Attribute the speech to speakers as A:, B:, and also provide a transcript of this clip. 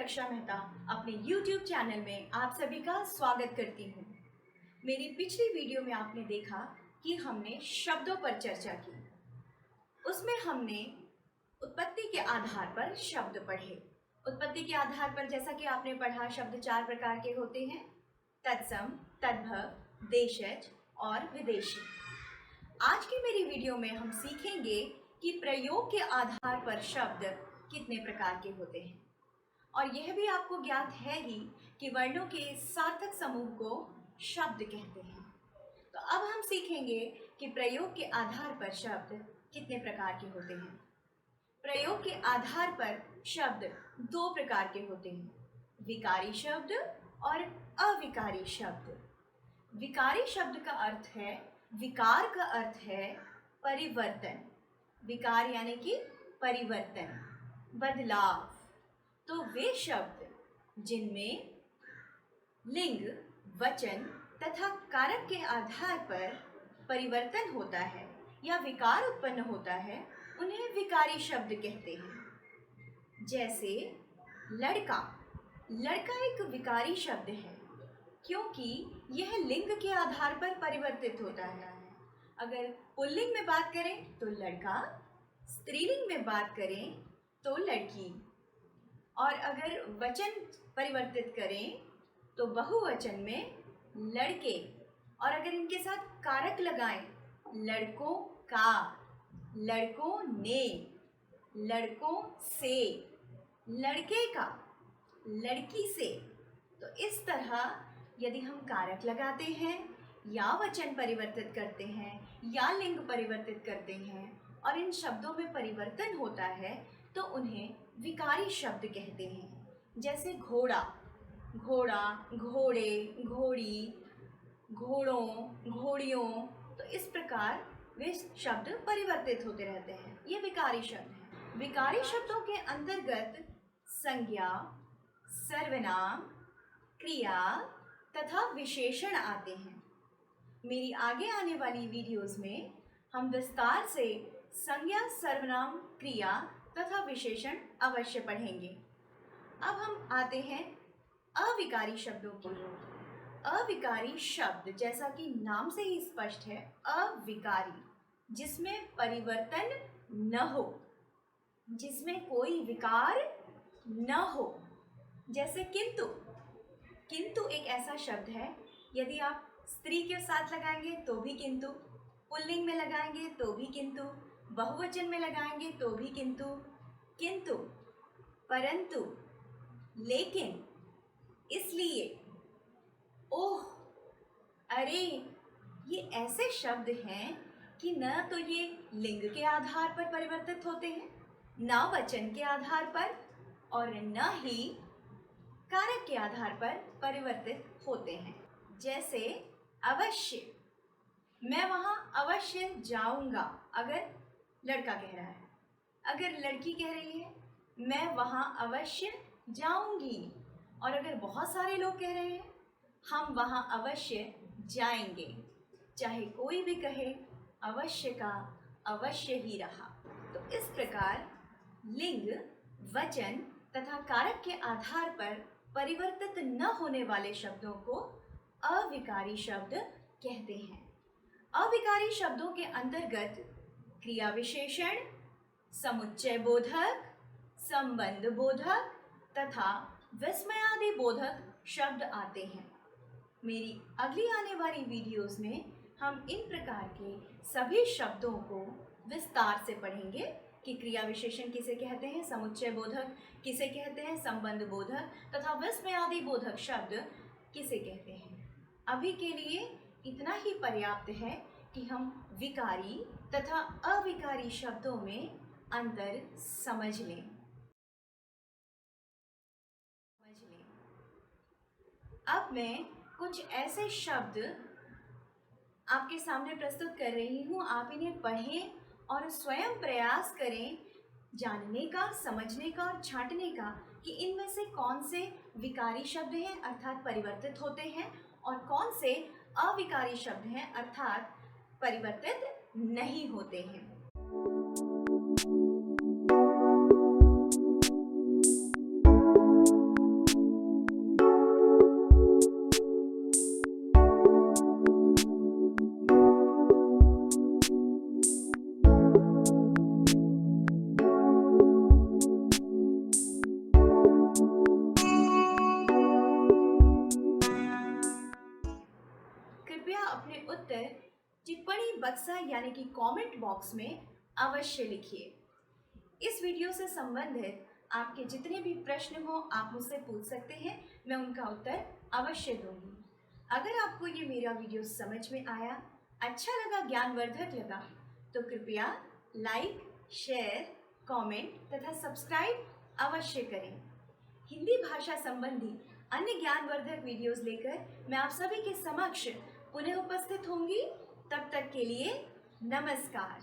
A: रक्षा मेहता अपने YouTube channel में आप सभी का स्वागत करती हूँ। मेरी पिछली वीडियो में आपने देखा कि हमने शब्दों पर चर्चा की। उसमें हमने उत्पत्ति के आधार पर शब्द पढ़े। उत्पत्ति के आधार पर जैसा कि आपने पढ़ा, शब्द 4 प्रकार के होते हैं: तत्सम, तद्भव, देशज और विदेशी। आज की मेरी वीडियो में हम सीखेंगे कि प्रयोग के आधार पर शब्द कितने प्रकार के होते हैं, और यह भी आपको ज्ञात है ही कि वर्णों के सार्थक समूह को शब्द कहते हैं। तो अब हम सीखेंगे कि प्रयोग के आधार पर शब्द कितने प्रकार के होते हैं। प्रयोग के आधार पर शब्द 2 प्रकार के होते हैं: विकारी शब्द और अविकारी शब्द। विकारी शब्द का अर्थ है, विकार का अर्थ है परिवर्तन। विकार यानी कि परिवर्तन, बदलाव। तो वे शब्द जिनमें लिंग, वचन तथा कारक के आधार पर परिवर्तन होता है या विकार उत्पन्न होता है, उन्हें विकारी शब्द कहते हैं। जैसे लड़का। लड़का एक विकारी शब्द है क्योंकि यह लिंग के आधार पर परिवर्तित होता है। अगर पुल्लिंग में बात करें तो लड़का, स्त्रीलिंग में बात करें तो लड़की, और अगर वचन परिवर्तित करें तो बहुवचन में लड़के, और अगर इनके साथ कारक लगाएं, लड़कों का, लड़कों ने, लड़कों से, लड़के का, लड़की से। तो इस तरह यदि हम कारक लगाते हैं या वचन परिवर्तित करते हैं या लिंग परिवर्तित करते हैं और इन शब्दों में परिवर्तन होता है, तो उन्हें विकारी शब्द कहते हैं। जैसे घोड़ा, घोड़ा, घोड़े, घोड़ी, घोड़ों, घोड़ियों। तो इस प्रकार वे शब्द परिवर्तित होते रहते हैं। ये विकारी शब्द हैं। विकारी शब्दों के अंतर्गत संज्ञा, सर्वनाम, क्रिया तथा विशेषण आते हैं। मेरी आगे आने वाली वीडियोस में हम विस्तार से संज्ञा, सर्वनाम, क्रिया तथा विशेषण अवश्य पढ़ेंगे। अब हम आते हैं अविकारी शब्दों की ओर। अविकारी शब्द जैसा कि नाम से ही स्पष्ट है, अविकारी, जिसमें परिवर्तन न हो, जिसमें कोई विकार न हो। जैसे किंतु। किंतु एक ऐसा शब्द है, यदि आप स्त्री के साथ लगाएंगे तो भी किंतु, पुल्लिंग में लगाएंगे तो भी किंतु, बहुवचन में लगाएंगे तो भी किंतु। किंतु, परंतु, लेकिन, इसलिए, ओह, अरे, ये ऐसे शब्द हैं कि न तो ये लिंग के आधार पर परिवर्तित होते हैं, न वचन के आधार पर, और न ही कारक के आधार पर परिवर्तित होते हैं। जैसे अवश्य। मैं वहाँ अवश्य जाऊँगा, अगर लड़का कह रहा है। अगर लड़की कह रही है, मैं वहाँ अवश्य जाऊँगी, और अगर बहुत सारे लोग कह रहे हैं, हम वहाँ अवश्य जाएंगे। चाहे कोई भी कहे, अवश्य का अवश्य ही रहा। तो इस प्रकार लिंग, वचन तथा कारक के आधार पर परिवर्तित न होने वाले शब्दों को अविकारी शब्द कहते हैं। अविकारी शब्दों के अंतर्गत क्रिया विशेषण, समुच्चय बोधक, संबंध बोधक तथा विस्मयादि बोधक शब्द आते हैं। मेरी अगली आने वाली वीडियोस में हम इन प्रकार के सभी शब्दों को विस्तार से पढ़ेंगे कि क्रिया विशेषण किसे कहते हैं, समुच्चय बोधक किसे कहते हैं, संबंध बोधक तथा विस्मयादि बोधक शब्द किसे कहते हैं। अभी के लिए इतना ही पर्याप्त है कि हम विकारी तथा अविकारी शब्दों में अंतर समझ लें। अब मैं कुछ ऐसे शब्द आपके सामने प्रस्तुत कर रही हूँ। आप इन्हें पढ़ें और स्वयं प्रयास करें जानने का, समझने का और छांटने का कि इनमें से कौन से विकारी शब्द हैं अर्थात परिवर्तित होते हैं, और कौन से अविकारी शब्द हैं अर्थात परिवर्तित नहीं होते हैं। बक्सा यानी कि कमेंट बॉक्स में अवश्य लिखिए। इस वीडियो से संबंधित आपके जितने भी प्रश्न हो आप मुझसे पूछ सकते हैं, मैं उनका उत्तर अवश्य दूंगी। अगर आपको ये मेरा वीडियो समझ में आया, अच्छा लगा, ज्ञानवर्धक लगा, तो कृपया लाइक, शेयर, कमेंट तथा सब्सक्राइब अवश्य करें। हिंदी भाषा संबंधी अन्य ज्ञानवर्धक वीडियोस लेकर मैं आप सभी के समक्ष पुनः उपस्थित होंगी। तब तक के लिए नमस्कार।